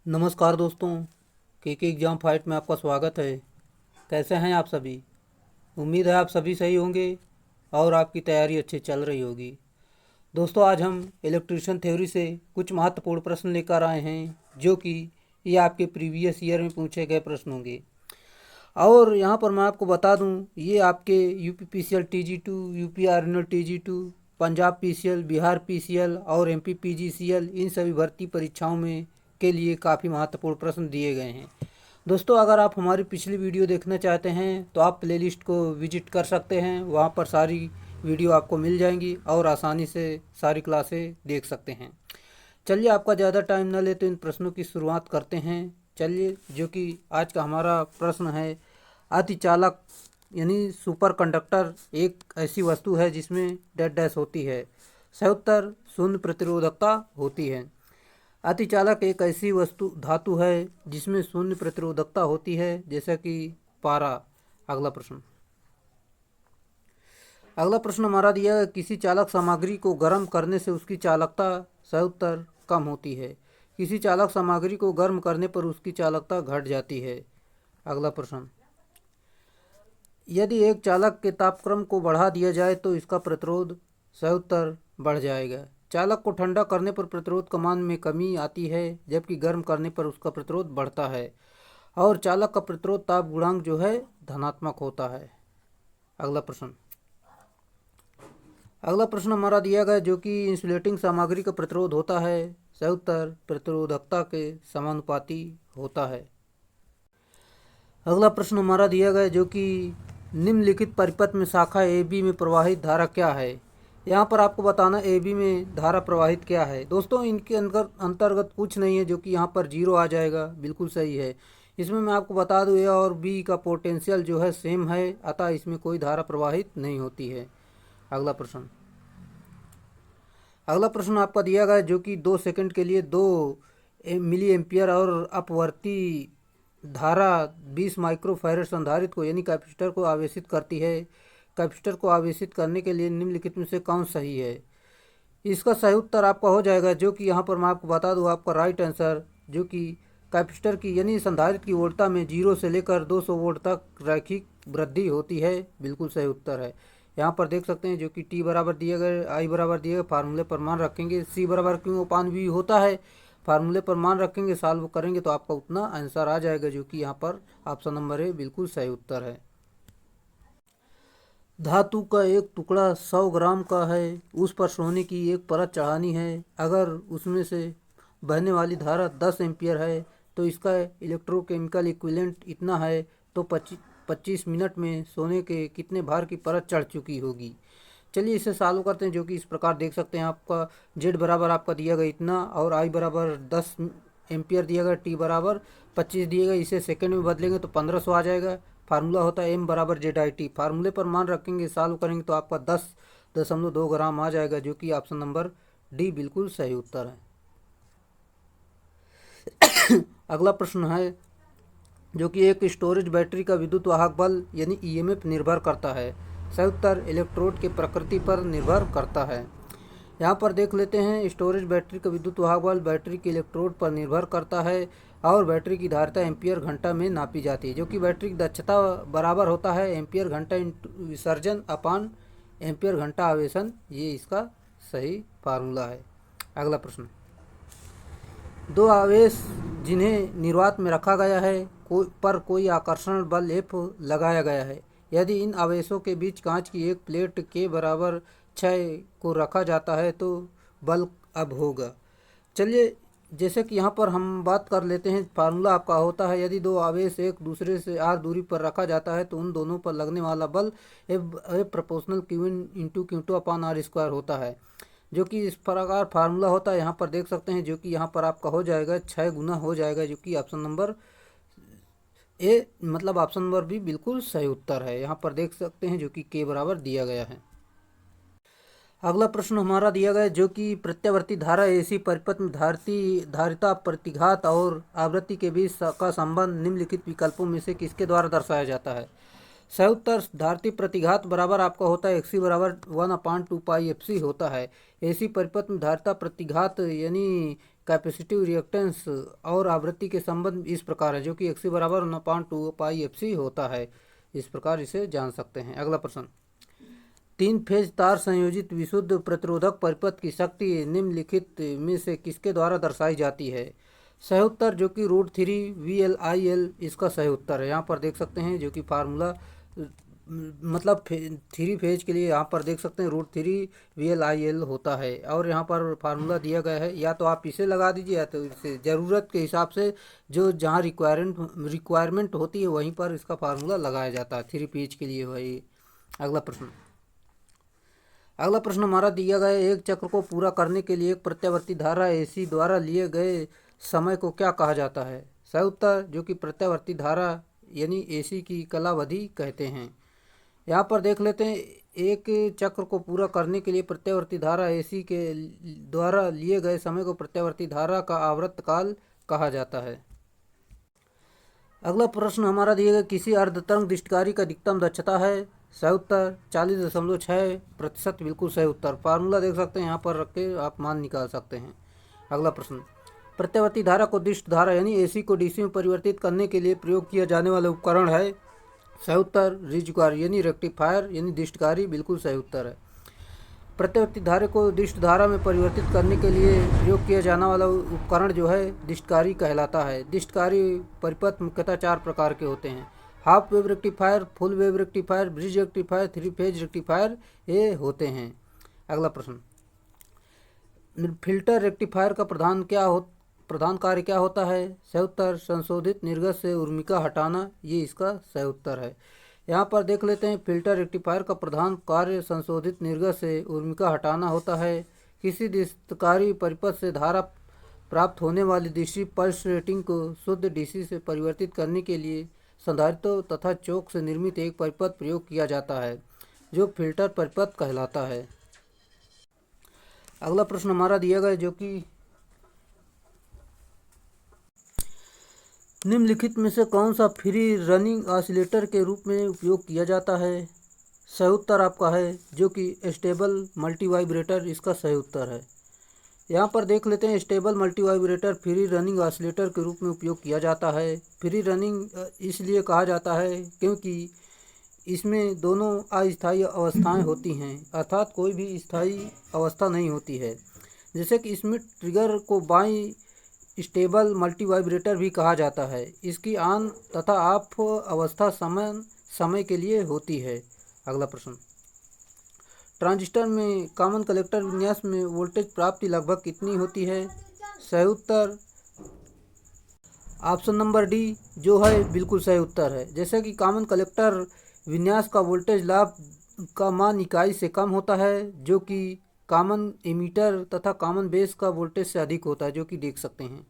नमस्कार दोस्तों, के एग्ज़ाम फाइट में आपका स्वागत है। कैसे हैं आप सभी? उम्मीद है आप सभी सही होंगे और आपकी तैयारी अच्छी चल रही होगी। दोस्तों, आज हम इलेक्ट्रिशियन थ्योरी से कुछ महत्वपूर्ण प्रश्न लेकर आए हैं, जो कि ये आपके प्रीवियस ईयर में पूछे गए प्रश्न होंगे। और यहाँ पर मैं आपको बता दूँ, ये आपके UP PCL TG2, UP आर्नल TG2, Punjab PCL, Bihar PCL और एमपी पीजीसीएल, इन सभी भर्ती परीक्षाओं में के लिए काफ़ी महत्वपूर्ण प्रश्न दिए गए हैं। दोस्तों, अगर आप हमारी पिछली वीडियो देखना चाहते हैं तो आप प्लेलिस्ट को विजिट कर सकते हैं। वहाँ पर सारी वीडियो आपको मिल जाएंगी और आसानी से सारी क्लासें देख सकते हैं। चलिए, आपका ज़्यादा टाइम न लेते इन प्रश्नों की शुरुआत करते हैं। चलिए, जो कि आज का हमारा प्रश्न है, अतिचालक यानी सुपर कंडक्टर एक ऐसी वस्तु है जिसमें डैश डैश होती है। सही उत्तर शून्य प्रतिरोधकता होती है। अतिचालक एक ऐसी वस्तु धातु है जिसमें शून्य प्रतिरोधकता होती है, जैसा कि पारा। अगला प्रश्न हमारा दिया है, किसी चालक सामग्री को गर्म करने से उसकी चालकता सही उत्तर कम होती है। किसी चालक सामग्री को गर्म करने पर उसकी चालकता घट जाती है। अगला प्रश्न, यदि एक चालक के तापक्रम को बढ़ा दिया जाए तो इसका प्रतिरोध सही उत्तर बढ़ जाएगा। चालक को ठंडा करने पर प्रतिरोध का मान में कमी आती है, जबकि गर्म करने पर उसका प्रतिरोध बढ़ता है। और चालक का प्रतिरोध ताप गुणांक जो है धनात्मक होता है। अगला प्रश्न, हमारा दिया गया, जो कि इंसुलेटिंग सामग्री का प्रतिरोध होता है। सही उत्तर प्रतिरोधकता के समानुपाती होता है। अगला प्रश्न हमारा दिया गया, जो कि निम्नलिखित परिपथ में शाखा ए बी में प्रवाहित धारा क्या है। यहाँ पर आपको बताना ए बी में धारा प्रवाहित क्या है। दोस्तों, इनके अंतर्गत कुछ नहीं है, जो कि यहाँ पर जीरो आ जाएगा। बिल्कुल सही है। इसमें मैं आपको बता दूँ, ए और बी का पोटेंशियल जो है सेम है, अतः इसमें कोई धारा प्रवाहित नहीं होती है। अगला प्रश्न आपका दिया गया, जो कि 2 सेकंड के लिए 2 मिली एम्पियर और अपवर्ती धारा 20 माइक्रोफैरड संधारित्र को यानी कैपेसिटर को आवेशित करती है। कैपेसिटर को आवेशित करने के लिए निम्नलिखित में से कौन सही है। इसका सही उत्तर आपका हो जाएगा, जो कि यहाँ पर मैं आपको बता दूँ, आपका राइट आंसर, जो कि कैपेसिटर की यानी संधारित्र की वोल्टता में 0 से लेकर 200 वोल्ट तक रैखिक वृद्धि होती है। बिल्कुल सही उत्तर है। यहाँ पर देख सकते हैं, जो कि टी बराबर दिए गए, आई बराबर दिए गए, फार्मूले पर मान रखेंगे। सी बराबर क्यों अपान वी होता है, फार्मूले पर मान रखेंगे, सॉल्व करेंगे तो आपका उतना आंसर आ जाएगा, जो कि यहाँ पर ऑप्शन नंबर ए बिल्कुल सही उत्तर है। धातु का एक टुकड़ा 100 ग्राम का है, उस पर सोने की एक परत चढ़ानी है। अगर उसमें से बहने वाली धारा 10 एम्पियर है तो इसका इलेक्ट्रोकेमिकल इक्विवेलेंट इतना है, तो 25 मिनट में सोने के कितने भार की परत चढ़ चुकी होगी। चलिए, इसे सॉल्व करते हैं, जो कि इस प्रकार देख सकते हैं। आपका जेड बराबर आपका दिया गया इतना, और आई बराबर 10 एम्पियर दिया गया, टी बराबर 25 दिए गए। इसे सेकंड में बदलेंगे तो 1500 आ जाएगा। फार्मूला होता है एम बराबर ZIT। फार्मूले पर मान रखेंगे, सॉल्व करेंगे तो आपका 10.2 ग्राम आ जाएगा, जो कि ऑप्शन नंबर डी बिल्कुल सही उत्तर है। अगला प्रश्न है, जो कि एक स्टोरेज बैटरी का विद्युत वाहक बल यानी EMF निर्भर करता है। सही उत्तर इलेक्ट्रोड के प्रकृति पर निर्भर करता है। यहाँ पर देख लेते हैं, स्टोरेज बैटरी का विद्युत वाहक बल बैटरी के इलेक्ट्रोड पर निर्भर करता है और बैटरी की धारिता एम्पियर घंटा में नापी जाती है, जो कि बैटरी की दक्षता बराबर होता है एम्पियर घंटा विसर्जन अपान एम्पियर घंटा आवेशन। ये इसका सही फार्मूला है। अगला प्रश्न, 2 आवेश जिन्हें निर्वात में रखा गया है पर कोई आकर्षण बल F लगाया गया है। यदि इन आवेशों के बीच कांच की एक प्लेट के बराबर 6 को रखा जाता है तो बल अब होगा। चलिए, जैसे कि यहाँ पर हम बात कर लेते हैं, फार्मूला आपका होता है, यदि 2 आवेश एक दूसरे से r दूरी पर रखा जाता है तो उन दोनों पर लगने वाला बल F proportional Q1 into Q2 अपान R स्क्वायर होता है, जो कि इस प्रकार फार्मूला होता है। यहाँ पर देख सकते हैं, जो कि यहाँ पर आपका हो जाएगा 6 गुना हो जाएगा, जो कि ऑप्शन नंबर ए मतलब ऑप्शन नंबर बी बिल्कुल सही उत्तर है। यहाँ पर देख सकते हैं, जो कि के बराबर दिया गया है। अगला प्रश्न हमारा दिया गया, जो कि प्रत्यावर्ती धारा एसी परिपथ में धारिता प्रतिघात और आवृत्ति के बीच का संबंध निम्नलिखित विकल्पों में से किसके द्वारा दर्शाया जाता है। सही उत्तर धारिती प्रतिघात बराबर आपका होता है XC बराबर 1/2 पाई FC होता है। एसी परिपथ में धारिता प्रतिघात यानी कैपेसिटिव रिएक्टेंस और आवृत्ति के संबंध इस प्रकार है, जो कि XC बराबर 1/2 पाई FC होता है। इस प्रकार इसे जान सकते हैं। अगला प्रश्न, 3 फेज तार संयोजित विशुद्ध प्रतिरोधक परिपथ की शक्ति निम्नलिखित में से किसके द्वारा दर्शाई जाती है? सही उत्तर जो कि √3 VLIL इसका सही उत्तर है। यहाँ पर देख सकते हैं जो कि फार्मूला मतलब 3 फेज के लिए यहाँ पर देख सकते हैं √3 VLIL होता है, और यहाँ पर फार्मूला दिया गया है। या तो आप इसे लगा दीजिए या तो इसे ज़रूरत के हिसाब से जो जहाँ रिक्वायरमेंट होती है वहीं पर इसका फार्मूला लगाया जाता है 3 फेज के लिए वही। अगला प्रश्न हमारा दिया गया है, एक चक्र को पूरा करने के लिए एक प्रत्यावर्ती धारा AC द्वारा लिए गए समय को क्या कहा जाता है? सही उत्तर जो कि प्रत्यावर्ती धारा यानी AC की कालावधि कहते हैं। यहाँ पर देख लेते हैं, एक चक्र को पूरा करने के लिए प्रत्यावर्ती धारा AC के द्वारा लिए गए समय को प्रत्यावर्ती धारा का आवर्तकाल कहा जाता है। अगला प्रश्न हमारा दिया गया, किसी अर्धतरंग दृष्टिकारी का अधिकतम दक्षता है? सही उत्तर 40.6%, बिल्कुल सही उत्तर। फार्मूला देख सकते हैं, यहाँ पर रख के आप मान निकाल सकते हैं। अगला प्रश्न, प्रत्यावर्ती धारा को दिष्ट धारा यानी AC को DC में परिवर्तित करने के लिए प्रयोग किया जाने वाला उपकरण है? सही उत्तर रिजक्वायर यानी रेक्टिफायर यानी दिष्टकारी, बिल्कुल सही उत्तर है। प्रत्यावर्ती धारा को दिष्ट धारा में परिवर्तित करने के लिए प्रयोग किया जाने वाला उपकरण जो है दिष्टकारी कहलाता है। दिष्टकारी परिपथ मुख्यतः 4 प्रकार के होते हैं, half wave rectifier, full wave rectifier, bridge rectifier, 3 phase rectifier ये होते हैं। अगला प्रश्न, फिल्टर रेक्टिफायर का प्रधान कार्य क्या होता है? सही उत्तर संशोधित निर्गत से उर्मिका हटाना, ये इसका सही उत्तर है। यहाँ पर देख लेते हैं, फिल्टर रेक्टिफायर का प्रधान कार्य संशोधित निर्गत से उर्मिका हटाना होता है। किसी दिष्टकारी परिपथ से धारा प्राप्त होने वाली DC पल्स रेटिंग को शुद्ध DC से परिवर्तित करने के लिए संधारित्रों तथा चोक से निर्मित एक परिपथ प्रयोग किया जाता है जो फिल्टर परिपथ कहलाता है। अगला प्रश्न हमारा दिया गया जो कि निम्नलिखित में से कौन सा फ्री रनिंग ऑसिलेटर के रूप में उपयोग किया जाता है? सही उत्तर आपका है जो कि स्टेबल मल्टी वाइब्रेटर इसका सही उत्तर है। यहाँ पर देख लेते हैं, stable multi vibrator free running oscillator के रूप में उपयोग किया जाता है। फ्री रनिंग इसलिए कहा जाता है क्योंकि इसमें दोनों अस्थायी अवस्थाएं होती हैं, अर्थात कोई भी स्थायी अवस्था नहीं होती है। जैसे कि इसमें ट्रिगर को बाई स्टेबल मल्टी वाइब्रेटर भी कहा जाता है। इसकी ऑन तथा ऑफ अवस्था समय के लिए होती है। अगला प्रश्न, ट्रांजिस्टर में कॉमन कलेक्टर विन्यास में वोल्टेज प्राप्ति लगभग कितनी होती है? सही उत्तर ऑप्शन नंबर डी जो है बिल्कुल सही उत्तर है। जैसे कि कॉमन कलेक्टर विन्यास का वोल्टेज लाभ का मान इकाई से कम होता है, जो कि कॉमन एमीटर तथा कॉमन बेस का वोल्टेज से अधिक होता है, जो कि देख सकते हैं।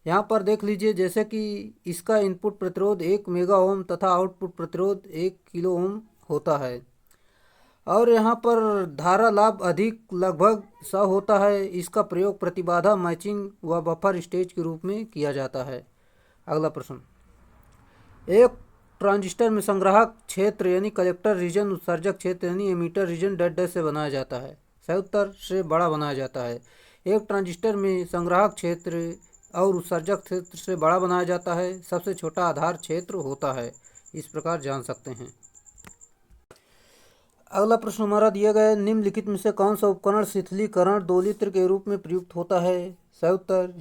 यहाँ पर देख लीजिए, जैसे कि इसका इनपुट प्रतिरोध 1 मेगा ओम तथा आउटपुट प्रतिरोध 1 किलो ओम होता है, और यहाँ पर धारा लाभ अधिक लगभग 100 होता है। इसका प्रयोग प्रतिबाधा मैचिंग व बफर स्टेज के रूप में किया जाता है। अगला प्रश्न, एक ट्रांजिस्टर में संग्राहक क्षेत्र यानी कलेक्टर रीजन उत्सर्जक क्षेत्र यानी एमीटर रीजन डैश से बनाया जाता है। सही उत्तर से बड़ा बनाया जाता है। एक ट्रांजिस्टर में संग्राहक क्षेत्र और उत्सर्जक क्षेत्र से बड़ा बनाया जाता है। सबसे छोटा आधार क्षेत्र होता है। इस प्रकार जान सकते हैं। अगला प्रश्न हमारा दिया गया है, निम्नलिखित में से कौन सा उपकरण शिथिलीकरण दोलित्र के रूप में प्रयुक्त होता है? सही उत्तर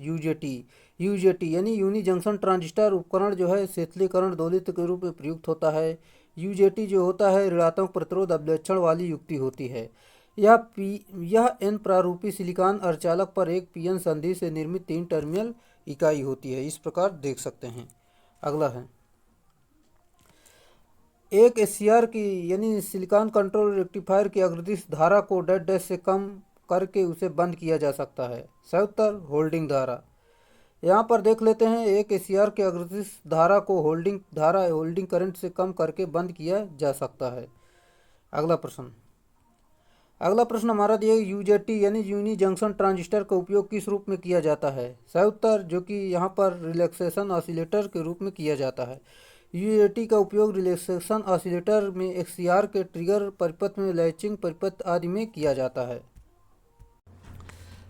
यूजेटी यानी यूनी जंक्शन ट्रांजिस्टर उपकरण जो है शिथिलीकरण दोलित्र के रूप में प्रयुक्त होता है। यूजेटी जो होता है ऋणात्मक प्रतिरोध अवलक्षण वाली युक्ति होती है। यह एन प्रारूपी सिलिकॉन अर्धचालक पर एक पीएन संधि से निर्मित 3 टर्मिनल इकाई होती है। इस प्रकार देख सकते हैं। अगला है, एक एससीआर की यानी सिलिकॉन कंट्रोल रेक्टिफायर की अग्रदिश धारा को डैश से कम करके उसे बंद किया जा सकता है। सही उत्तर होल्डिंग धारा। यहाँ पर देख लेते हैं, एक एससीआर के अग्रदिश धारा को होल्डिंग करंट से कम करके बंद किया जा सकता है। अगला प्रश्न हमारा दिया, यूजेटी यानी यूनी जंक्शन ट्रांजिस्टर का उपयोग किस रूप में किया जाता है? सही उत्तर जो कि यहाँ पर रिलैक्सेशन ऑसिलेटर के रूप में किया जाता है। यूजेटी का उपयोग रिलैक्सेशन ऑसिलेटर में एक्ससीआर के ट्रिगर परिपथ में लैचिंग परिपथ आदि में किया जाता है।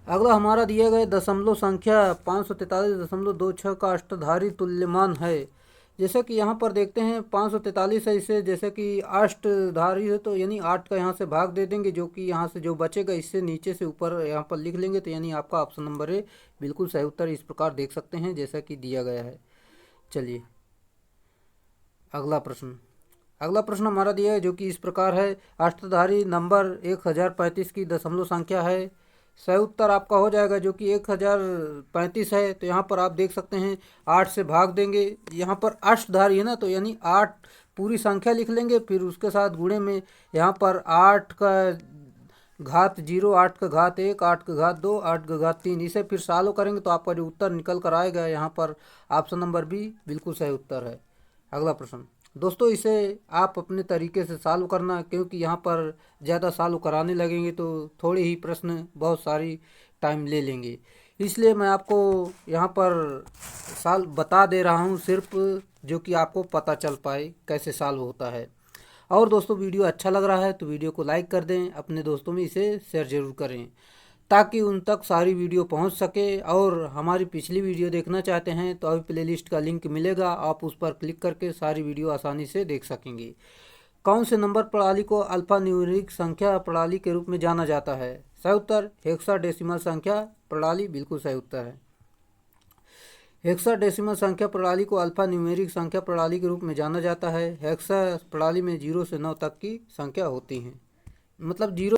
अगला हमारा दिया गया दशमलव संख्या 543.26 का अष्टधारी तुल्यमान है। जैसे कि यहाँ पर देखते हैं 543 है, इसे जैसे कि अष्टधारी है तो यानी 8 का यहाँ से भाग दे देंगे, जो कि यहाँ से जो बचेगा इससे नीचे से ऊपर यहाँ पर लिख लेंगे, तो यानी आपका ऑप्शन नंबर ए बिल्कुल सही उत्तर इस प्रकार देख सकते हैं जैसा कि दिया गया है। चलिए अगला प्रश्न हमारा दिया है जो कि इस प्रकार है। अष्टधारी नंबर 1035 की दशमलव संख्या है। सही उत्तर आपका हो जाएगा जो कि 1035 है। तो यहाँ पर आप देख सकते हैं 8 से भाग देंगे, यहाँ पर अष्टधारी है ना, तो यानी 8 पूरी संख्या लिख लेंगे, फिर उसके साथ गुणे में यहाँ पर 8 का घात 0, 8 का घात 1, 8 का घात 2, 8 का घात 3, इसे फिर सॉल्व करेंगे तो आपका जो उत्तर निकल कर आएगा यहाँ पर ऑप्शन नंबर बी बिल्कुल सही उत्तर है। अगला प्रश्न दोस्तों, इसे आप अपने तरीके से सॉल्व करना, क्योंकि यहाँ पर ज़्यादा सॉल्व कराने लगेंगे तो थोड़े ही प्रश्न बहुत सारी टाइम ले लेंगे, इसलिए मैं आपको यहाँ पर सॉल्व बता दे रहा हूँ सिर्फ, जो कि आपको पता चल पाए कैसे सॉल्व होता है। और दोस्तों वीडियो अच्छा लग रहा है तो वीडियो को लाइक कर दें, अपने दोस्तों में इसे शेयर ज़रूर करें ताकि उन तक सारी वीडियो पहुंच सके। और हमारी पिछली वीडियो देखना चाहते हैं तो अभी प्लेलिस्ट का लिंक मिलेगा, आप उस पर क्लिक करके सारी वीडियो आसानी से देख सकेंगे। कौन से नंबर प्रणाली को अल्फा न्यूमेरिक संख्या प्रणाली के रूप में जाना जाता है? सही उत्तर हेक्साडेसिमल संख्या प्रणाली बिल्कुल सही उत्तर है। हेक्साडेसिमल संख्या प्रणाली को अल्फा न्यूमेरिक संख्या प्रणाली के रूप में जाना जाता है। हेक्सा प्रणाली में 0 से 9 तक की संख्या होती हैं, मतलब 0।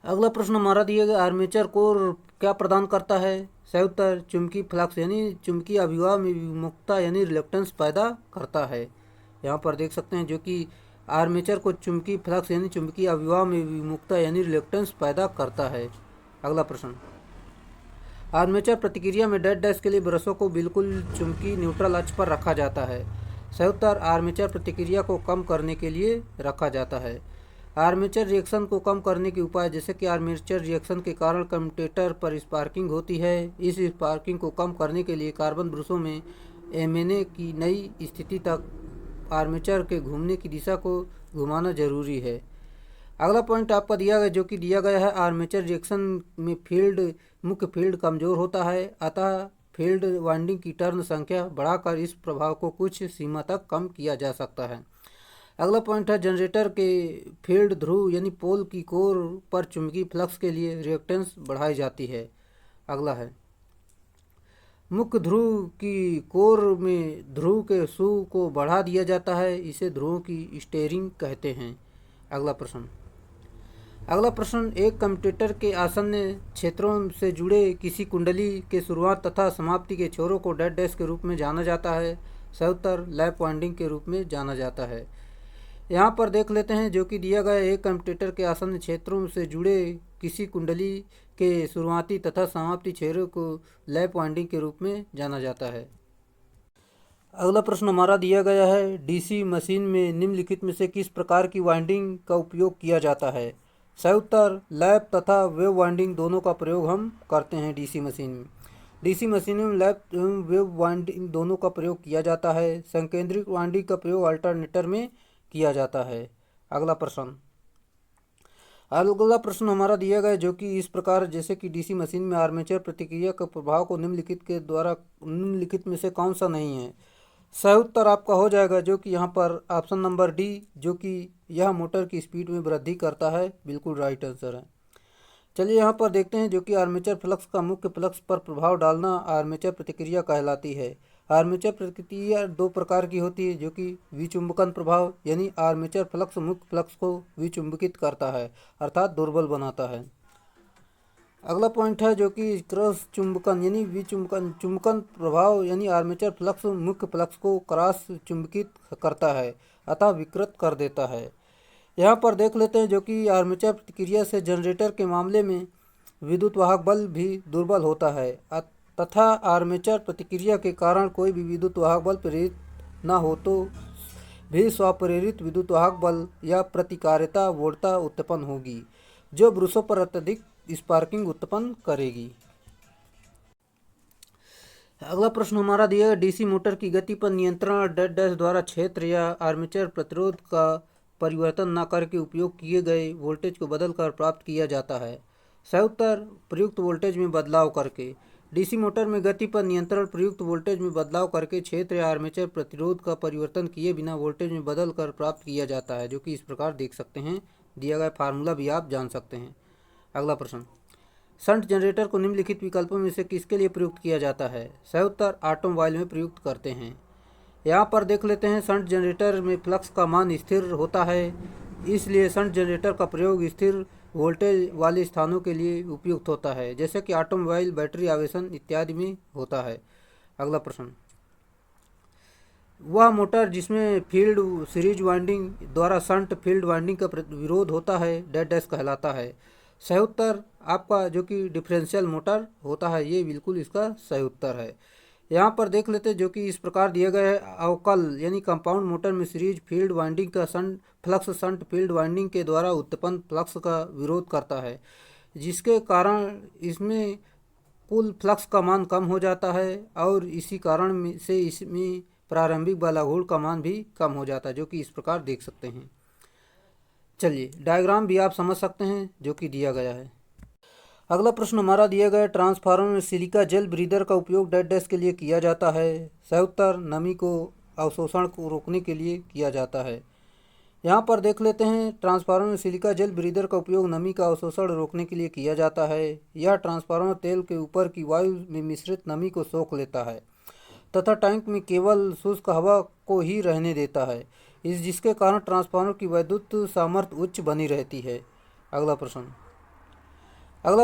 अगला प्रश्न हमारा दिया गया आर्मेचर कोर क्या प्रदान करता है? सही उत्तर चुंबकीय फ्लक्स यानी चुंबकीय अभिवाह में विमुखता यानी रिलक्टेंस पैदा करता है। यहाँ पर देख सकते हैं जो कि आर्मेचर को चुंबकीय फ्लक्स यानी चुंबकीय अभिवाह में विमुखता यानी रिलक्टेंस पैदा करता है। अगला प्रश्न, आर्मेचर प्रतिक्रिया में डेड डैश के लिए ब्रशों को बिल्कुल चुंबकीय न्यूट्रल अक्ष पर रखा जाता है। सही उत्तर आर्मेचर प्रतिक्रिया को कम करने के लिए रखा जाता है। आर्मेचर रिएक्शन को कम करने के उपाय, जैसे कि आर्मेचर रिएक्शन के कारण कम्यूटेटर पर स्पार्किंग होती है। इस स्पार्किंग को कम करने के लिए कार्बन ब्रशों में एमएनए की नई स्थिति तक आर्मेचर के घूमने की दिशा को घुमाना जरूरी है। अगला पॉइंट आपका दिया गया जो कि दिया गया है आर्मेचर रिएक्शन में मुख्य फील्ड कमज़ोर होता है, अतः फील्ड वाइंडिंग की टर्न संख्या बढ़ाकर इस प्रभाव को कुछ सीमा तक कम किया जा सकता है। अगला पॉइंट है जनरेटर के फील्ड ध्रुव यानी पोल की कोर पर चुंबकीय फ्लक्स के लिए रिएक्टेंस बढ़ाई जाती है। अगला है मुख्य ध्रुव की कोर में ध्रुव के सू को बढ़ा दिया जाता है, इसे ध्रुवों की स्टीयरिंग कहते हैं। अगला प्रश्न एक कम्यूटेटर के आसन्न क्षेत्रों से जुड़े किसी कुंडली के शुरुआत तथा समाप्ति के छोरों को डेड डैश के रूप में जाना जाता है। सही उत्तर लैप वाइंडिंग के रूप में जाना जाता है। यहाँ पर देख लेते हैं जो कि दिया गया एक कम्यूटेटर के आसन्न क्षेत्रों से जुड़े किसी कुंडली के शुरुआती तथा समाप्ति छोरों को लैप वाइंडिंग के रूप में जाना जाता है। अगला प्रश्न हमारा दिया गया है डीसी मशीन में निम्नलिखित में से किस प्रकार की वाइंडिंग का उपयोग किया जाता है? सही उत्तर लैप तथा वेव वाइंडिंग दोनों का प्रयोग हम करते हैं डीसी मशीन में। डीसी मशीनों में लैप एवं वेव वाइंडिंग दोनों का प्रयोग किया जाता है। संकेंद्रित वाइंडिंग का प्रयोग अल्टरनेटर में किया जाता है। अगला प्रश्न हमारा दिया गया जो कि इस प्रकार, जैसे कि डीसी मशीन में आर्मेचर प्रतिक्रिया के प्रभाव को निम्नलिखित में से कौन सा नहीं है? सही उत्तर आपका हो जाएगा जो कि यहाँ पर ऑप्शन नंबर डी, जो कि यह मोटर की स्पीड में वृद्धि करता है, बिल्कुल राइट आंसर है। चलिए यहाँ पर देखते हैं जो कि आर्मेचर फ्लक्स का मुख्य फ्लक्स पर प्रभाव डालना आर्मेचर प्रतिक्रिया कहलाती है। आर्मेचर प्रतिक्रिया दो प्रकार की होती है, जो कि विचुंबकन प्रभाव यानी आर्मेचर फ्लक्स मुख्य फ्लक्स को विचुंबकित करता है अर्थात दुर्बल बनाता है। अगला पॉइंट है जो कि क्रॉस चुंबकन यानी चुंबकन प्रभाव यानी आर्मेचर फ्लक्स मुख्य फ्लक्स को क्रॉस चुंबकित करता है अतः विकृत कर देता है। यहाँ पर देख लेते हैं जो कि आर्मेचर प्रतिक्रिया से जनरेटर के मामले में विद्युत वाहक बल भी दुर्बल होता है तथा आर्मेचर प्रतिक्रिया के कारण कोई भी विद्युत वाहक बल प्रेरित न हो तो भी स्वप्रेरित विद्युत वाहक बल या प्रतिकार्यता वोल्टता उत्पन्न होगी, जो ब्रशों पर अत्यधिक स्पार्किंग उत्पन्न करेगी। अगला प्रश्न हमारा दिया है डीसी मोटर की गति पर नियंत्रण डेड डैश द्वारा क्षेत्र या आर्मेचर प्रतिरोध का परिवर्तन न करके उपयोग किए गए वोल्टेज को बदलकर प्राप्त किया जाता है। सही उत्तर प्रयुक्त वोल्टेज में बदलाव करके। डीसी मोटर में गति पर नियंत्रण प्रयुक्त वोल्टेज में बदलाव करके क्षेत्र या आर्मेचर प्रतिरोध का परिवर्तन किए बिना वोल्टेज में बदल कर प्राप्त किया जाता है, जो कि इस प्रकार देख सकते हैं। दिया गया फार्मूला भी आप जान सकते हैं। अगला प्रश्न, शंट जनरेटर को निम्नलिखित विकल्पों में से किसके लिए प्रयुक्त किया जाता है? सही उत्तर ऑटोमोबाइल में प्रयुक्त करते हैं। यहाँ पर देख लेते हैं, शंट जनरेटर में फ्लक्स का मान स्थिर होता है, इसलिए शंट जनरेटर का प्रयोग स्थिर वोल्टेज वाले स्थानों के लिए उपयुक्त होता है, जैसे कि ऑटोमोबाइल, बैटरी आवेशन इत्यादि में होता है। अगला प्रश्न, वह मोटर जिसमें फील्ड सीरीज वाइंडिंग द्वारा शंट फील्ड वाइंडिंग का विरोध होता है डेड डैश कहलाता है। सही उत्तर आपका जो कि डिफरेंशियल मोटर होता है, ये बिल्कुल इसका सही उत्तर है। यहाँ पर देख लेते हैं, जो कि इस प्रकार दिया गया है, अवकल यानी कंपाउंड मोटर में सीरीज फील्ड वाइंडिंग का फ्लक्स शंट फील्ड वाइंडिंग के द्वारा उत्पन्न फ्लक्स का विरोध करता है, जिसके कारण इसमें कुल फ्लक्स का मान कम हो जाता है और इसी कारण से इसमें प्रारंभिक बालाघूर्ण का मान भी कम हो जाता है, जो कि इस प्रकार देख सकते हैं। चलिए डायग्राम भी आप समझ सकते हैं जो कि दिया गया है। अगला प्रश्न हमारा दिया गया, ट्रांसफार्मर में सिलिका जेल ब्रीदर का उपयोग डेड डैश के लिए किया जाता है। सही उत्तर नमी को अवशोषण को रोकने के लिए किया जाता है। यहाँ पर देख लेते हैं, ट्रांसफार्मर में सिलिका जेल ब्रीदर का उपयोग नमी का अवशोषण रोकने के लिए किया जाता है। यह ट्रांसफार्मर तेल के ऊपर की वायु में मिश्रित नमी को सोख लेता है तथा टैंक में केवल शुष्क हवा को ही रहने देता है, जिसके कारण ट्रांसफार्मर की विद्युत सामर्थ्य उच्च बनी रहती है। अगला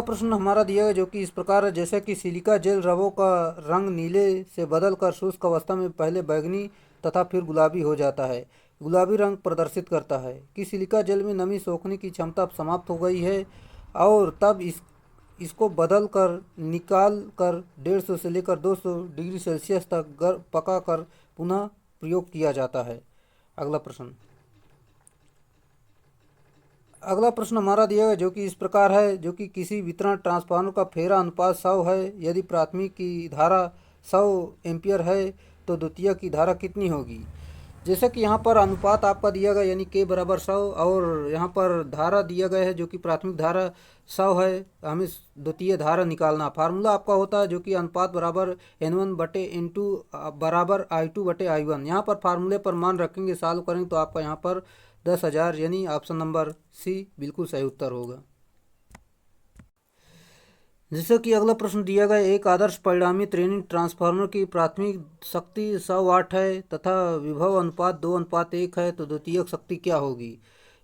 प्रश्न हमारा दिया है, जो कि इस प्रकार है, जैसे कि सिलिका जेल रवों का रंग नीले से बदलकर शुष्क अवस्था में पहले बैंगनी तथा फिर गुलाबी हो जाता है। गुलाबी रंग प्रदर्शित करता है कि सिलिका जेल में नमी सोखने की क्षमता अब समाप्त हो गई है और तब इसको बदल कर निकाल कर 150 से लेकर 200 डिग्री सेल्सियस तक पका कर पुनः प्रयोग किया जाता है। अगला प्रश्न हमारा दिया है, जो कि इस प्रकार है, जो कि किसी वितरण ट्रांसफार्मर का फेरा अनुपात 100 है। यदि प्राथमिक की धारा 100 एम्पियर है तो द्वितीयक की धारा कितनी होगी? जैसे कि यहाँ पर अनुपात आपका दिया गया यानी K बराबर 100 और यहाँ पर धारा दिया गया है जो कि प्राथमिक धारा 100 है, हमें द्वितीय धारा निकालना। फार्मूला आपका होता है जो कि अनुपात बराबर N1/N2 बराबर I2/I1। यहाँ पर फार्मूले पर मान रखेंगे, सॉल्व करेंगे तो आपका यहाँ पर 10,000 यानी ऑप्शन नंबर सी बिल्कुल सही उत्तर होगा। जैसे कि अगला प्रश्न दिया गया, एक आदर्श परिणामी ट्रेनिंग ट्रांसफार्मर की प्राथमिक शक्ति 100 वाट है तथा विभव अनुपात 2:1 है, तो द्वितीयक शक्ति क्या होगी?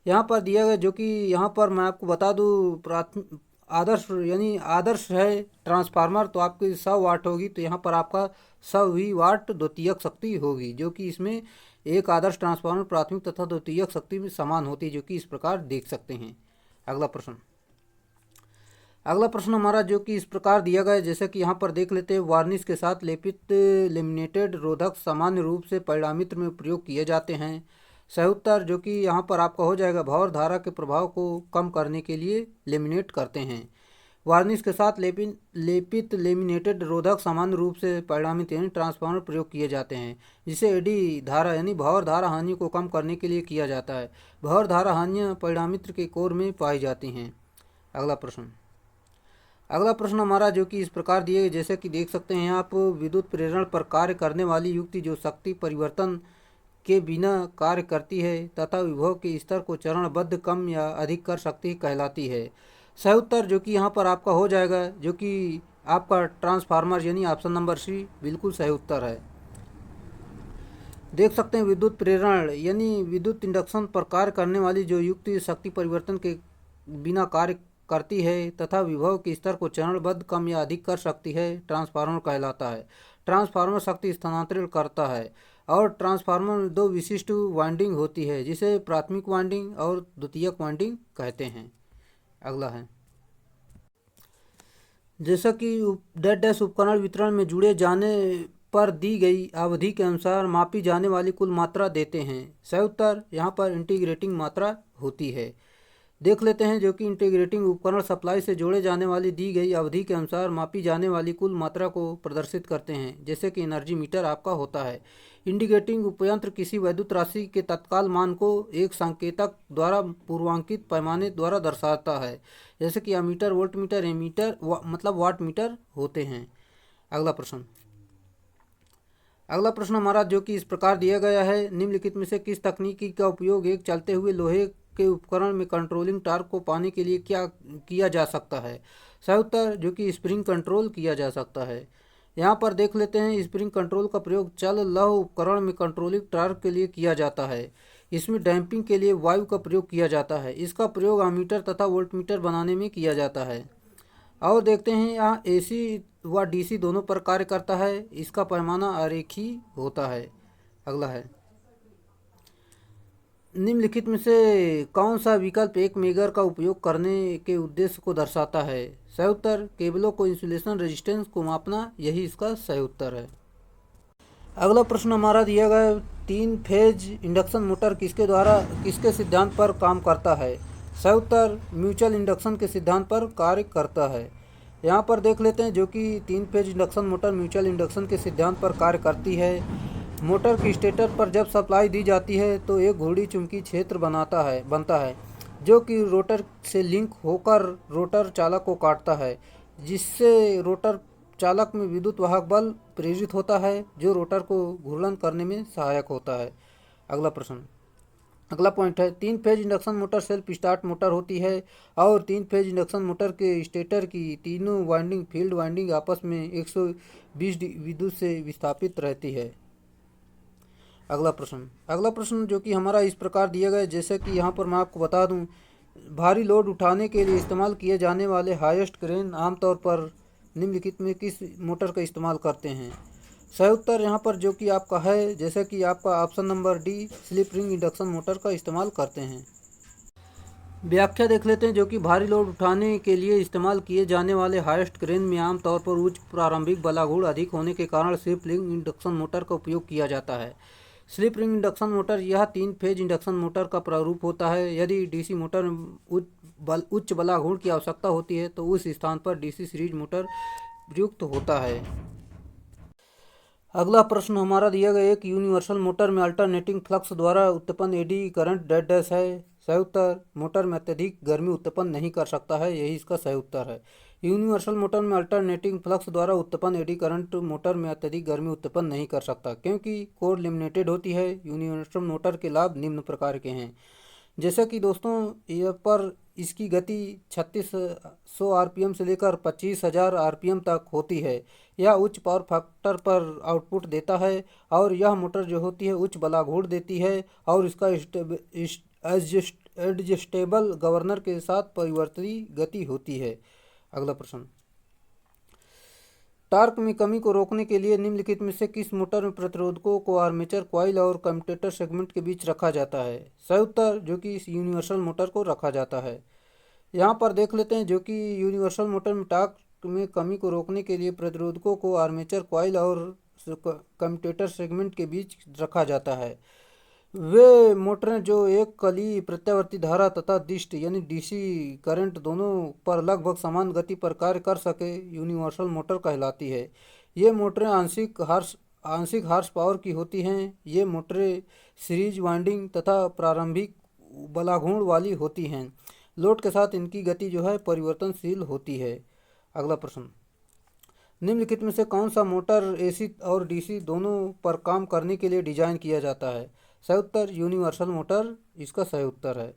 यहाँ पर दिया गया, जो कि यहाँ पर मैं आपको बता दूँ, प्राथमिक आदर्श यानी आदर्श है ट्रांसफार्मर तो आपकी 100 वाट होगी, तो यहाँ पर आपका 100 ही वाट द्वितीयक शक्ति होगी, जो कि इसमें एक आदर्श ट्रांसफार्मर प्राथमिक तथा द्वितीयक शक्ति में समान होती है, जो कि इस प्रकार देख सकते हैं। अगला प्रश्न हमारा जो कि इस प्रकार दिया गया है, जैसे कि यहाँ पर देख लेते हैं, वार्निश के साथ लेपित लेमिनेटेड रोधक सामान्य रूप से परिणामित्र में प्रयोग किए जाते हैं। सही उत्तर जो कि यहाँ पर आपका हो जाएगा, भंवर धारा के प्रभाव को कम करने के लिए लेमिनेट करते हैं। वार्निश के साथ लेपित लेमिनेटेड रोधक सामान्य रूप से परिणामित यानी ट्रांसफार्मर प्रयोग किए जाते हैं, जिसे एडी धारा यानी भंवर धारा हानि को कम करने के लिए किया जाता है। भंवर धारा हानियाँ परिणामित्र के कोर में पाई जाती हैं। अगला प्रश्न हमारा जो कि इस प्रकार दिए, जैसे कि देख सकते हैं आप, विद्युत प्रेरण पर कार्य करने वाली युक्ति जो शक्ति परिवर्तन के बिना कार्य करती है तथा विभव के स्तर को चरणबद्ध कम या अधिक कर सकती है कहलाती है। सही उत्तर जो कि यहाँ पर आपका हो जाएगा, जो कि आपका ट्रांसफार्मर यानी ऑप्शन नंबर सी बिल्कुल सही उत्तर है। देख सकते हैं, विद्युत प्रेरण यानी विद्युत इंडक्शन पर कार्य करने वाली जो युक्ति शक्ति परिवर्तन के बिना कार्य करती है तथा विभव के स्तर को चरणबद्ध कम या अधिक कर सकती है, ट्रांसफार्मर कहलाता है। ट्रांसफार्मर शक्ति स्थानांतरित करता है और ट्रांसफार्मर में दो विशिष्ट वाइंडिंग होती है, जिसे प्राथमिक वाइंडिंग और द्वितीयक वाइंडिंग कहते हैं। अगला है, जैसा कि डेड डैश उपकरण वितरण में जुड़े जाने पर दी गई अवधि के अनुसार मापी जाने वाली कुल मात्रा देते हैं। सही उत्तर यहाँ पर इंटीग्रेटिंग मात्रा होती है। देख लेते हैं जो कि इंटीग्रेटिंग उपकरण सप्लाई से जोड़े जाने वाली दी गई अवधि के अनुसार मापी जाने वाली कुल मात्रा को प्रदर्शित करते हैं, जैसे कि एनर्जी मीटर आपका होता है। इंडिकेटिंग उपयंत्र किसी वैद्युत राशि के तत्काल मान को एक संकेतक द्वारा पूर्वांकित पैमाने द्वारा दर्शाता है, जैसे कि अमीटर, वोल्ट मीटर, एमीटर मतलब वाट मीटर होते हैं। अगला प्रश्न हमारा जो कि इस प्रकार दिया गया है, निम्नलिखित में से किस तकनीकी का उपयोग एक चलते हुए लोहे के उपकरण में कंट्रोलिंग टार्क को पाने के लिए क्या किया जा सकता है? सही उत्तर जो कि स्प्रिंग कंट्रोल किया जा सकता है। यहाँ पर देख लेते हैं, स्प्रिंग कंट्रोल का प्रयोग चल लौह उपकरण में कंट्रोलिंग टार्क के लिए किया जाता है। इसमें डैम्पिंग के लिए वायु का प्रयोग किया जाता है। इसका प्रयोग अमीटर तथा वोल्टमीटर बनाने में किया जाता है। और देखते हैं यहाँ एसी व डीसी दोनों पर कार्य करता है। इसका पैमाना आरेखी होता है। अगला है, निम्नलिखित में से कौन सा विकल्प एक मेगर का उपयोग करने के उद्देश्य को दर्शाता है? सही उत्तर केबलों को इंसुलेशन रेजिस्टेंस को मापना, यही इसका सही उत्तर है। अगला प्रश्न हमारा दिया गया, 3 फेज इंडक्शन मोटर किसके सिद्धांत पर काम करता है? सही उत्तर म्यूचुअल इंडक्शन के सिद्धांत पर कार्य करता है। यहाँ पर देख लेते हैं जो कि 3 phase induction motor mutual induction के सिद्धांत पर कार्य करती है। मोटर की स्टेटर पर जब सप्लाई दी जाती है तो एक घूर्णी चुंबकीय क्षेत्र बनता है जो कि रोटर से लिंक होकर रोटर चालक को काटता है, जिससे रोटर चालक में विद्युत वाहक बल प्रेरित होता है जो रोटर को घूर्णन करने में सहायक होता है। अगला पॉइंट है, 3 phase induction motor self start motor होती है और 3 फेज इंडक्शन मोटर के स्टेटर की तीनों वाइंडिंग फील्ड वाइंडिंग आपस में 120 विद्युत से विस्थापित रहती है। अगला प्रश्न जो कि हमारा इस प्रकार दिया गया है, जैसे कि यहाँ पर मैं आपको बता दूँ, भारी लोड उठाने के लिए इस्तेमाल किए जाने वाले हाईएस्ट क्रेन आमतौर पर निम्नलिखित में किस मोटर का इस्तेमाल करते हैं? सही उत्तर यहाँ पर जो कि आपका है, जैसे कि आपका option number D, slip ring induction motor का इस्तेमाल करते हैं। व्याख्या देख लेते हैं जो कि भारी लोड उठाने के लिए इस्तेमाल किए जाने वाले हाईएस्ट क्रेन में आमतौर पर उच्च प्रारंभिक बलागुण अधिक होने के कारण स्लिप रिंग इंडक्शन मोटर का उपयोग किया जाता है। स्लिप रिंग इंडक्शन मोटर यह 3 फेज इंडक्शन मोटर का प्रारूप होता है। यदि डीसी मोटर में उच्च बलागुण की आवश्यकता होती है तो उस स्थान पर डीसी सीरीज मोटर प्रयुक्त होता है। अगला प्रश्न हमारा दिया गया, एक यूनिवर्सल मोटर में अल्टरनेटिंग फ्लक्स द्वारा उत्पन्न एडी करंट डैश है। सही उत्तर मोटर में अत्यधिक गर्मी उत्पन्न नहीं कर सकता है, यही इसका सही उत्तर है। यूनिवर्सल मोटर में अल्टरनेटिंग फ्लक्स द्वारा उत्पन्न एडी करंट मोटर में अत्यधिक गर्मी उत्पन्न नहीं कर सकता, क्योंकि कोर लेमिनेटेड होती है। यूनिवर्सल मोटर के लाभ निम्न प्रकार के हैं, जैसे कि दोस्तों यहाँ पर इसकी गति 3600 आरपीएम से लेकर 25,000 आरपीएम तक होती है। यह उच्च पावर फैक्टर पर आउटपुट देता है और यह मोटर जो होती है उच्च बलाघूर्ण देती है और इसका एडजस्टेबल गवर्नर के साथ परिवर्तनीय गति होती है। अगला प्रश्न, टार्क में कमी को रोकने के लिए निम्नलिखित में से किस मोटर में प्रतिरोधकों को आर्मेचर कॉइल और कम्यूटेटर सेगमेंट के बीच रखा जाता है? सही उत्तर जो कि इस यूनिवर्सल मोटर को रखा जाता है। यहाँ पर देख लेते हैं जो कि यूनिवर्सल मोटर में टार्क में कमी को रोकने के लिए प्रतिरोधकों को आर्मेचर कॉइल और कम्यूटेटर सेगमेंट के बीच रखा जाता है। वे मोटरें जो एक कली प्रत्यावर्ती धारा तथा दिष्ट यानी डीसी करंट दोनों पर लगभग समान गति पर कार्य कर सके यूनिवर्सल मोटर कहलाती है। ये मोटरें आंशिक हार्स पावर की होती हैं। ये मोटरें सीरीज वाइंडिंग तथा प्रारंभिक बलाघूर्ण वाली होती हैं। लोड के साथ इनकी गति जो है परिवर्तनशील होती है। अगला प्रश्न, निम्नलिखित में से कौन सा मोटर एसी और डीसी दोनों पर काम करने के लिए डिजाइन किया जाता है? सही उत्तर यूनिवर्सल मोटर इसका सही उत्तर है।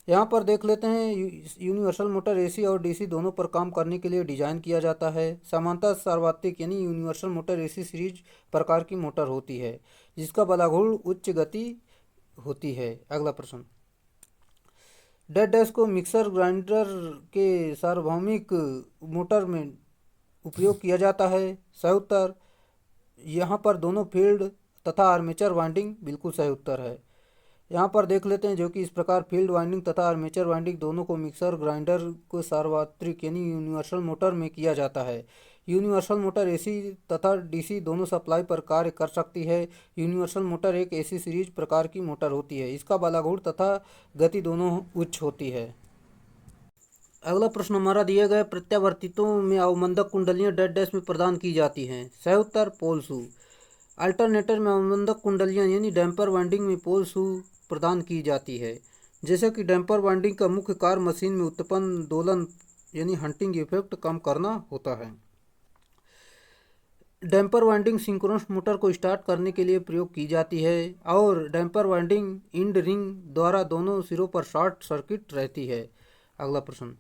यहाँ पर देख लेते हैं, यूनिवर्सल मोटर एसी और डीसी दोनों पर काम करने के लिए डिजाइन किया जाता है। समांतर सार्वत्रिक यानी यूनिवर्सल मोटर एसी सीरीज प्रकार की मोटर होती है, जिसका बलाघूर्ण उच्च गति होती है। अगला प्रश्न, डेड डैश को मिक्सर ग्राइंडर के सार्वभौमिक मोटर में उपयोग किया जाता है। सही उत्तर यहाँ पर दोनों फील्ड तथा आर्मेचर वाइंडिंग बिल्कुल सही उत्तर है। यहाँ पर देख लेते हैं जो कि इस प्रकार फील्ड वाइंडिंग तथा आर्मेचर वाइंडिंग दोनों को मिक्सर ग्राइंडर को सार्वत्रिक यानी यूनिवर्सल मोटर में किया जाता है। यूनिवर्सल मोटर एसी तथा डीसी दोनों सप्लाई पर कार्य कर सकती है। यूनिवर्सल मोटर एक एसी सीरीज प्रकार की मोटर होती है। इसका बलाघूर्ण तथा गति दोनों उच्च होती है। अगला प्रश्न हमारा दिया गया, प्रत्यावर्तितों में अवमंदक कुंडलियां डैश डैश में प्रदान की जाती हैं। सही उत्तर पोल शू। अल्टरनेटर में अवमंदक कुंडलियां यानी डैम्पर वाइंडिंग में पोल शू प्रदान की जाती है। जैसे कि डैम्पर वाइंडिंग का मुख्य कार्य मशीन में उत्पन्न दोलन यानी हंटिंग इफेक्ट कम करना होता है। डैम्पर वाइंडिंग सिंक्रोनस मोटर को स्टार्ट करने के लिए प्रयोग की जाती है और डैम्पर वाइंडिंग इंड रिंग द्वारा दोनों सिरों पर शॉर्ट सर्किट रहती है। अगला प्रश्न,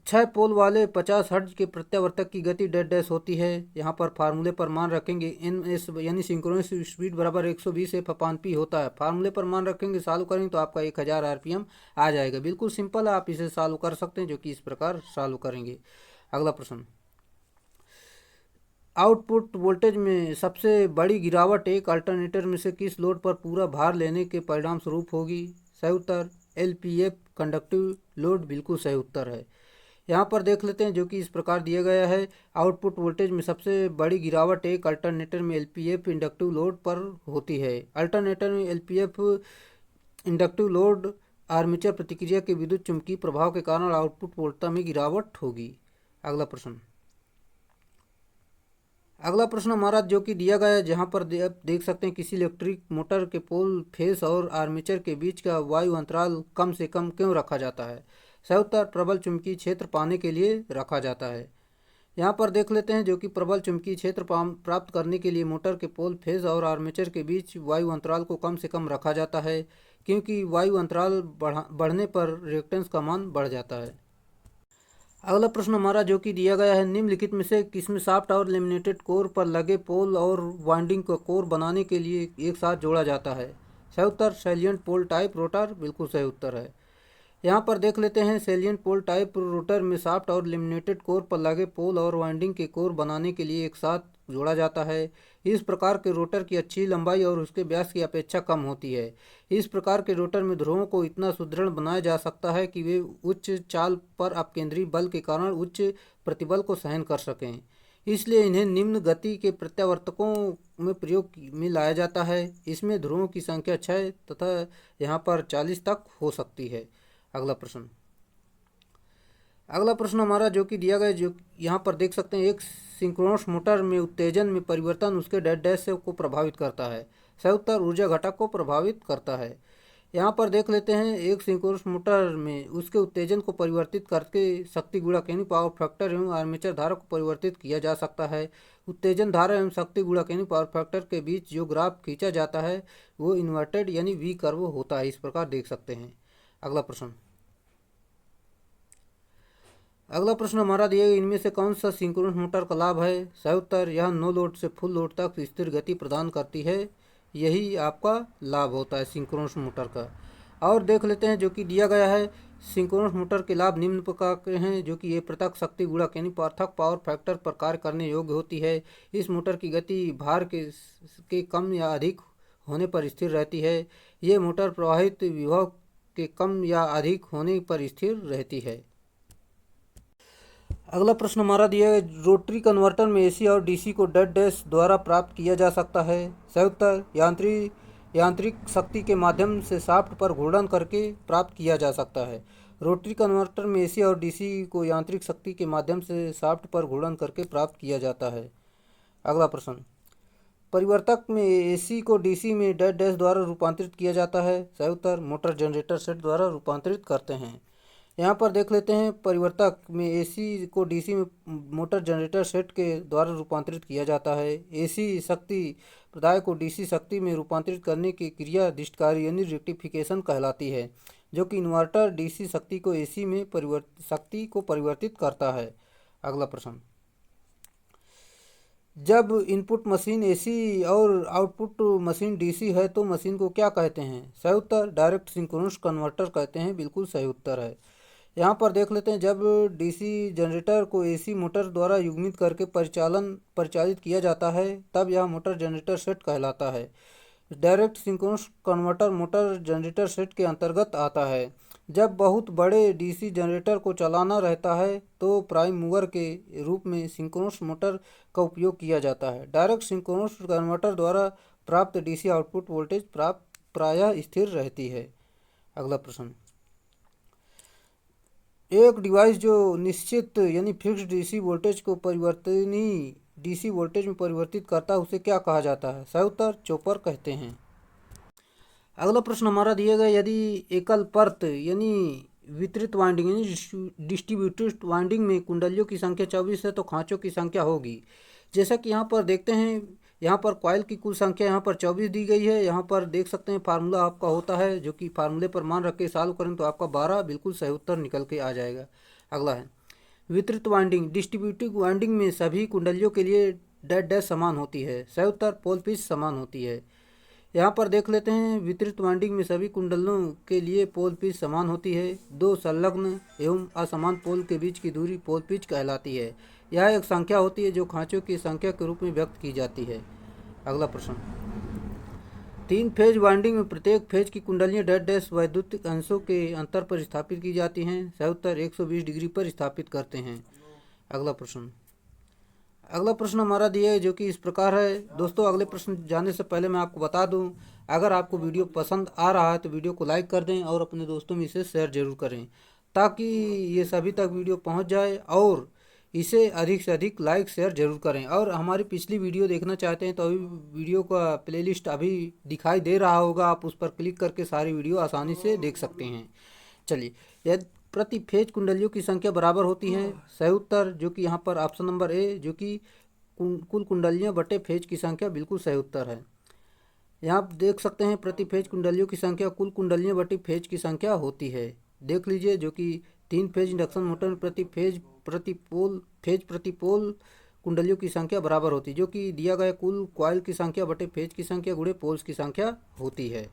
6 पोल वाले 50 हर्ट्ज के प्रत्यावर्तक की गति डैश डैश होती है। यहाँ पर फार्मूले पर मान रखेंगे एन एस यानी सिंक्रोनस स्पीड बराबर 120 एफ अपान पी होता है। फार्मूले पर मान रखेंगे, सॉल्व करेंगे तो आपका 1000 आरपीएम आ जाएगा। बिल्कुल सिंपल है, आप इसे सॉल्व कर सकते हैं, जो कि इस प्रकार सॉल्व करेंगे। अगला प्रश्न, आउटपुट वोल्टेज में सबसे बड़ी गिरावट एक अल्टरनेटर में से किस लोड पर पूरा भार लेने के परिणाम स्वरूप होगी? सही उत्तर एलपीएफ कंडक्टिव लोड बिल्कुल सही उत्तर है। यहाँ पर देख लेते हैं, जो कि इस प्रकार दिया गया है। आउटपुट वोल्टेज में सबसे बड़ी गिरावट एक अल्टरनेटर में एलपीएफ इंडक्टिव लोड पर होती है। अल्टरनेटर में एलपीएफ इंडक्टिव लोड आर्मेचर प्रतिक्रिया के विद्युत चुम्बकीय प्रभाव के कारण आउटपुट वोल्टेज में गिरावट होगी। अगला प्रश्न हमारा जो कि दिया गया है, जहाँ पर आप देख सकते हैं, किसी इलेक्ट्रिक मोटर के पोल फेस और आर्मेचर के बीच का वायु अंतराल कम से कम क्यों रखा जाता है? सही उत्तर प्रबल चुंबकीय क्षेत्र पाने के लिए रखा जाता है। यहाँ पर देख लेते हैं, जो कि प्रबल चुंबकीय क्षेत्र प्राप्त करने के लिए मोटर के पोल फेस और आर्मेचर के बीच वायु अंतराल को कम से कम रखा जाता है, क्योंकि वायु अंतराल बढ़ने पर रिएक्टेंस का मान बढ़ जाता है। अगला प्रश्न हमारा जो कि दिया गया है, निम्नलिखित में से किसमें शाफ्ट और लेमिनेटेड कोर पर लगे पोल और वाइंडिंग को कोर बनाने के लिए एक साथ जोड़ा जाता है? सही उत्तर सैलिएंट पोल टाइप रोटर बिल्कुल सही उत्तर है। यहाँ पर देख लेते हैं, सैलिएंट पोल टाइप रोटर में शाफ्ट और लेमिनेटेड कोर पर लगे पोल और वाइंडिंग के कोर बनाने के लिए एक साथ जोड़ा जाता है। इस प्रकार के रोटर की अच्छी लंबाई और उसके व्यास की अपेक्षा कम होती है। इस प्रकार के रोटर में ध्रुवों को इतना सुदृढ़ बनाया जा सकता है कि वे उच्च चाल पर अपकेंद्री बल के कारण उच्च प्रतिबल को सहन कर सकें। इसलिए इन्हें निम्न गति के प्रत्यावर्तकों में प्रयोग में लाया जाता है। इसमें ध्रुवों की संख्या 6 तथा यहाँ पर 40 तक हो सकती है। अगला प्रश्न हमारा जो कि दिया गया, जो यहाँ पर देख सकते हैं, एक सिंक्रोनस मोटर में उत्तेजन में परिवर्तन उसके डैश डैश से को प्रभावित करता है। सही उत्तर ऊर्जा घटक को प्रभावित करता है। यहाँ पर देख लेते हैं, एक सिंक्रोनस मोटर में उसके उत्तेजन को परिवर्तित करके शक्ति गुणक यानी पावर फैक्टर एवं आर्मेचर धारा को परिवर्तित किया जा सकता है। उत्तेजन धारा एवं शक्ति गुणक यानी पावर फैक्टर के बीच जो ग्राफ खींचा जाता है वो इन्वर्टेड यानी वी कर्व होता है। इस प्रकार देख सकते हैं। अगला प्रश्न हमारा दिया गया, इनमें से कौन सा सिंक्रोनस मोटर का लाभ है? सही उत्तर यह नो लोड से फुल लोड तक स्थिर गति प्रदान करती है। यही आपका लाभ होता है सिंक्रोनस मोटर का। और देख लेते हैं, जो कि दिया गया है, सिंक्रोनस मोटर के लाभ निम्न प्रकार के हैं, जो कि ये पृथक शक्ति गुणक यानी पृथक पावर फैक्टर पर कार्य करने योग्य होती है। इस मोटर की गति भार के कम या अधिक होने पर स्थिर रहती है। ये मोटर प्रवाहित विभव के कम या अधिक होने पर स्थिर रहती है। अगला प्रश्न हमारा दिया है, रोटरी कन्वर्टर में एसी और डीसी को डैश डैश द्वारा प्राप्त किया जा सकता है? सही उत्तर यांत्रिक शक्ति के माध्यम से शाफ्ट पर घूर्णन करके प्राप्त किया जा सकता है। रोटरी कन्वर्टर में एसी और डीसी को यांत्रिक शक्ति के माध्यम से शाफ्ट पर घूर्णन करके प्राप्त किया जाता है। अगला प्रश्न, परिवर्तक में एसी को डीसी में डैश डैश द्वारा रूपांतरित किया जाता है? सही उत्तर मोटर जनरेटर सेट द्वारा रूपांतरित करते हैं। यहाँ पर देख लेते हैं, परिवर्तक में एसी को डीसी में मोटर जनरेटर सेट के द्वारा रूपांतरित किया जाता है। एसी शक्ति प्रदाय को डीसी शक्ति में रूपांतरित करने की क्रिया दिष्टकारी यानी रेक्टिफिकेशन कहलाती है, जो कि इन्वर्टर डीसी शक्ति को एसी में शक्ति को परिवर्तित करता है। अगला प्रश्न, जब इनपुट मशीन एसी और आउटपुट मशीन डीसी है तो मशीन को क्या कहते हैं? सही उत्तर डायरेक्ट सिंक्रोनस कन्वर्टर कहते हैं। बिल्कुल सही उत्तर है। यहाँ पर देख लेते हैं, जब डीसी जनरेटर को एसी मोटर द्वारा युग्मित करके परिचालित किया जाता है तब यह मोटर जनरेटर सेट कहलाता है। Direct synchronous converter motor generator set के अंतर्गत आता है। जब बहुत बड़े डीसी जनरेटर को चलाना रहता है तो प्राइम मूवर के रूप में सिंक्रोनस मोटर का उपयोग किया जाता है। डायरेक्ट सिंक्रोनस कन्वर्टर द्वारा प्राप्त डीसी आउटपुट वोल्टेज प्रायः स्थिर रहती है। अगला प्रश्न, एक डिवाइस जो निश्चित यानी फिक्स्ड डीसी वोल्टेज को परिवर्तनीय डीसी वोल्टेज में परिवर्तित करता है उसे क्या कहा जाता है? सही उत्तर चॉपर कहते हैं। अगला प्रश्न हमारा दिया गया, यदि एकल परत यानी वितरित वाइंडिंग यानी डिस्ट्रीब्यूटेड वाइंडिंग में कुंडलियों की संख्या 24 है तो खांचों की संख्या होगी। जैसा कि यहाँ पर देखते हैं, यहाँ पर कॉइल की कुल संख्या यहाँ पर 24 दी गई है। यहाँ पर देख सकते हैं फार्मूला आपका होता है, जो कि फार्मूले पर मान रख के सॉल्व करें तो आपका 12 बिल्कुल सही उत्तर निकल के आ जाएगा। अगला है वितरित वाइंडिंग डिस्ट्रीब्यूटिव वाइंडिंग में सभी कुंडलियों के लिए डैश डैश समान होती है। सही उत्तर पोल पिच समान होती है। यहाँ पर देख लेते हैं, वितरित वाइंडिंग में सभी कुंडलों के लिए पोल पिच समान होती है। दो संलग्न एवं असमान पोल के बीच की दूरी पोल पिच कहलाती है। यह एक संख्या होती है जो खांचों की संख्या के रूप में व्यक्त की जाती है। अगला प्रश्न, 3 फेज वाइंडिंग में प्रत्येक फेज की कुंडलियाँ डैश डैश वैद्युतिक अंशों के अंतर पर स्थापित की जाती हैं। सही उत्तर 120 डिग्री पर स्थापित करते हैं। अगला प्रश्न हमारा दिया है जो कि इस प्रकार है। दोस्तों, अगले प्रश्न जाने से पहले मैं आपको बता दूं, अगर आपको वीडियो पसंद आ रहा है तो वीडियो को लाइक कर दें और अपने दोस्तों में इसे शेयर जरूर करें, ताकि ये सभी तक वीडियो पहुंच जाए। और इसे अधिक से अधिक लाइक शेयर जरूर करें। और हमारी पिछली वीडियो देखना चाहते हैं तो अभी वीडियो का प्लेलिस्ट अभी दिखाई दे रहा होगा, आप उस पर क्लिक करके सारी वीडियो आसानी से देख सकते हैं। चलिए, यदि प्रति फेज कुंडलियों की संख्या बराबर होती है, सही उत्तर जो कि यहाँ पर ऑप्शन नंबर ए, जो कि कुल कुंडलियाँ बटे फेज की संख्या, बिल्कुल सही उत्तर है। यहाँ आप देख सकते हैं प्रति फेज कुंडलियों की संख्या कुल कुंडलियाँ बटी फेज की संख्या होती है। देख लीजिए, जो कि 3 फेज इंडक्शन मोटर में प्रति पोल कुंडलियों की संख्या बराबर होती है, जो कि दिया गया कुल कॉइल की संख्या बटे फेज की संख्या गुणे पोल्स की संख्या होती है।